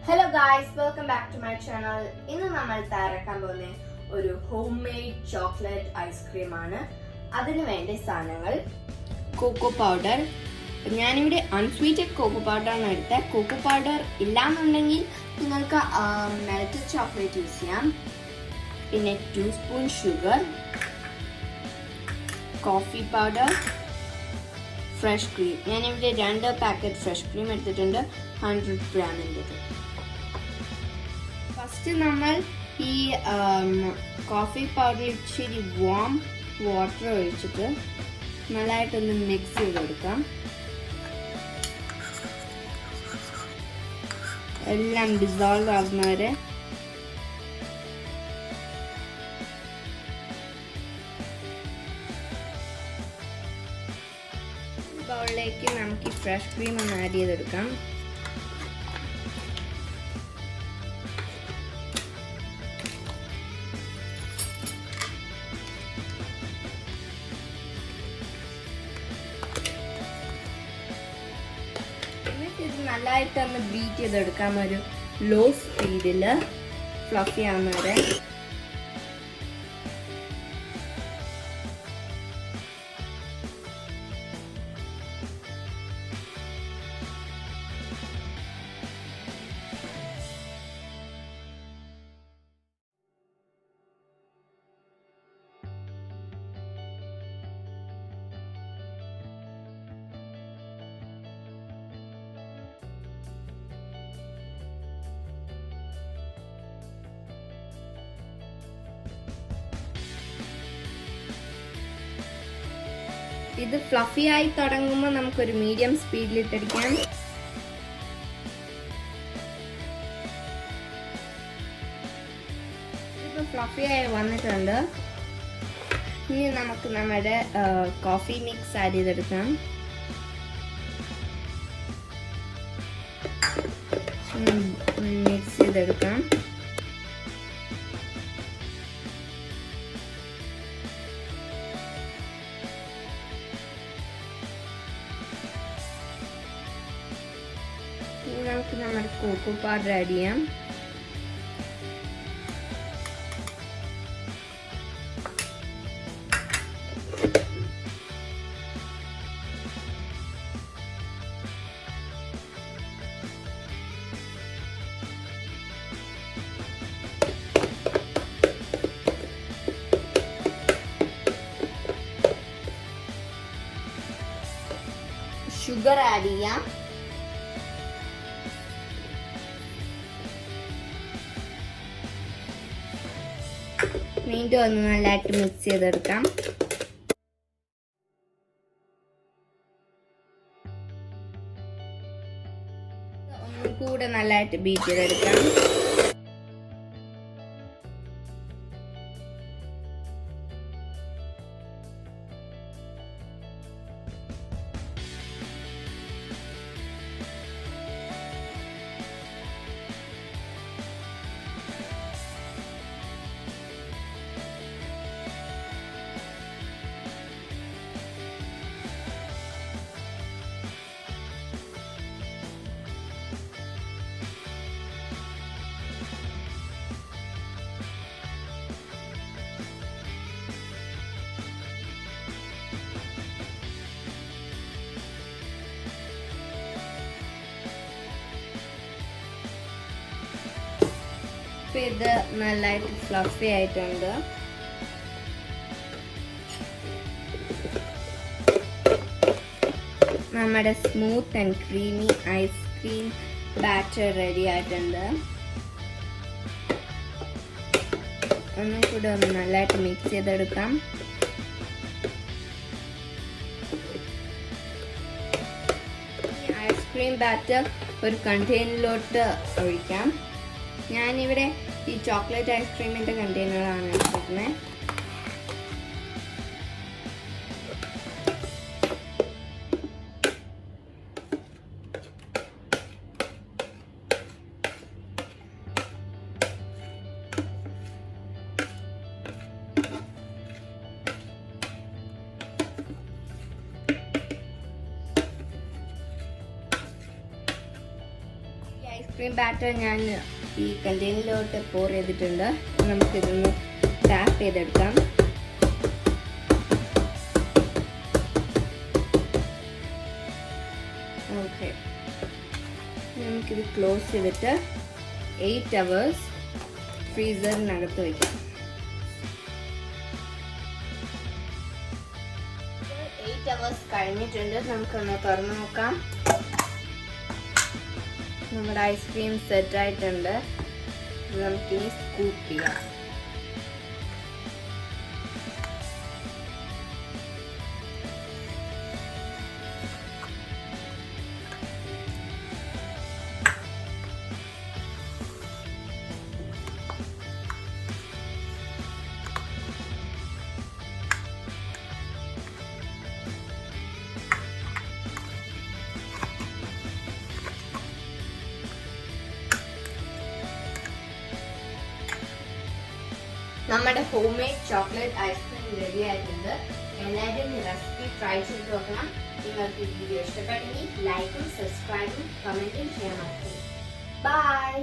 Hello guys, welcome back to my channel. ഇന്ന് നമ്മൾ തയ്യാറാക്കാൻ പോകുന്ന ഒരു ഹോം മെയ്ഡ് ചോക്ലേറ്റ് ഐസ്ക്രീം ആണ്. അതിന് വേണ്ട സാധനങ്ങൾ: കോക്കോ പൗഡർ. ഞാനിവിടെ അൺസ്വീറ്റഡ് കോക്കോ പൗഡറാണ് എടുത്തത്. കോക്കോ പൗഡർ ഇല്ലാന്നുണ്ടെങ്കിൽ നിങ്ങൾക്ക് മെൽറ്റഡ് ചോക്ലേറ്റ് യൂസ് ചെയ്യാം. പിന്നെ 2 spoon sugar, coffee powder, fresh cream. ഞാനിവിടെ 2 പാക്കറ്റ് ഫ്രഷ് ക്രീം എടുത്തിട്ടുണ്ട്, 100 ഗ്രാമിൻ്റെ. ഫസ്റ്റ് നമ്മൾ ഈ കോഫി പൗഡർ ഇച്ചിരി വാം വാട്ടർ ഒഴിച്ചിട്ട് നല്ലതായിട്ടൊന്ന് മിക്സ് ചെയ്തെടുക്കാം. എല്ലാം ഡിസോൾവ് ആകുന്നവരെ ബൗളിലേക്ക് നമുക്ക് ഈ ഫ്രഷ് ക്രീം ഒന്ന് ആഡ് ചെയ്തെടുക്കാം. ഇത് നല്ലതായിട്ടൊന്ന് ബീറ്റ് ചെയ്തെടുക്കാം, ഒരു ലോ സ്പീഡിൽ ഫ്ലഫി ആവുന്നവരെ. ഇത് ഫ്ലഫി ആയി തുടങ്ങുമ്പോൾ നമുക്കൊരു മീഡിയം സ്പീഡിൽ ഇട്ടടിക്കാം. ഇപ്പൊ ഫ്ലഫി ആയി വന്നിട്ടുണ്ട്. ഇനി നമുക്ക് നമ്മുടെ കോഫി മിക്സ് ആഡ് ചെയ്തെടുക്കാം. മിക്സ് ചെയ്തെടുക്കാം. നമുക്ക് നമ്മുടെ കോക്കോ പൗഡർ ആഡ് ചെയ്യാം. ഷുഗർ ആഡ് ചെയ്യാം. വീണ്ടും ഒന്ന് നല്ലതായിട്ട് മിക്സ് ചെയ്തെടുക്കാം. ഒന്നും കൂടെ നല്ലതായിട്ട് ബീറ്റ് ചെയ്തെടുക്കാം. ഇത് നല്ലതായിട്ട് ഫ്ലഫി ആയിട്ടുണ്ട്. നമ്മുടെ smooth and creamy ice cream batter ready ആയിട്ടുണ്ട്. ഒന്നും കൂടെ ഒന്ന് നല്ലതായിട്ട് മിക്സ് ചെയ്തെടുക്കാം. ഐസ്ക്രീം ബാറ്റർ ഒരു കണ്ടെയ്നറിലോട്ട് ഒഴിക്കാം. ഞാനിവിടെ ഈ ചോക്ലേറ്റ് ഐസ്ക്രീമിൻ്റെ കണ്ടെയ്നറാണ് എടുത്തിരുന്നത്. ക്രീം ബാറ്റർ ഞാൻ ഈ കണ്ടെയ്നറിലോട്ട് പോർ ചെയ്തിട്ടുണ്ട്. നമുക്കിതൊന്ന് ടാപ്പ് ചെയ്തെടുക്കാം. ഓക്കെ, നമുക്കിത് ക്ലോസ് ചെയ്തിട്ട് 8 hours ഫ്രീസറിനകത്ത് വയ്ക്കാം. 8 hours കഴിഞ്ഞിട്ടുണ്ട്. നമുക്കൊന്ന് തുറന്നു നോക്കാം. നമ്മുടെ ഐസ്ക്രീം സെറ്റ് ആയിട്ടുണ്ട്. നമുക്കിനി സ്കൂപ്പ് ചെയ്യാം. നമ്മുടെ home made chocolate ice cream ready ആയിട്ടുണ്ട്. എല്ലാവരും ഈ റെസിപ്പി ട്രൈ ചെയ്ത് നോക്കണം. നിങ്ങൾക്ക് ഈ വീഡിയോ ഇഷ്ടപ്പെട്ടെങ്കിൽ ലൈക്കും സബ്സ്ക്രൈബും കമന്റും ചെയ്യാൻ മറക്കരുത്. ബൈ.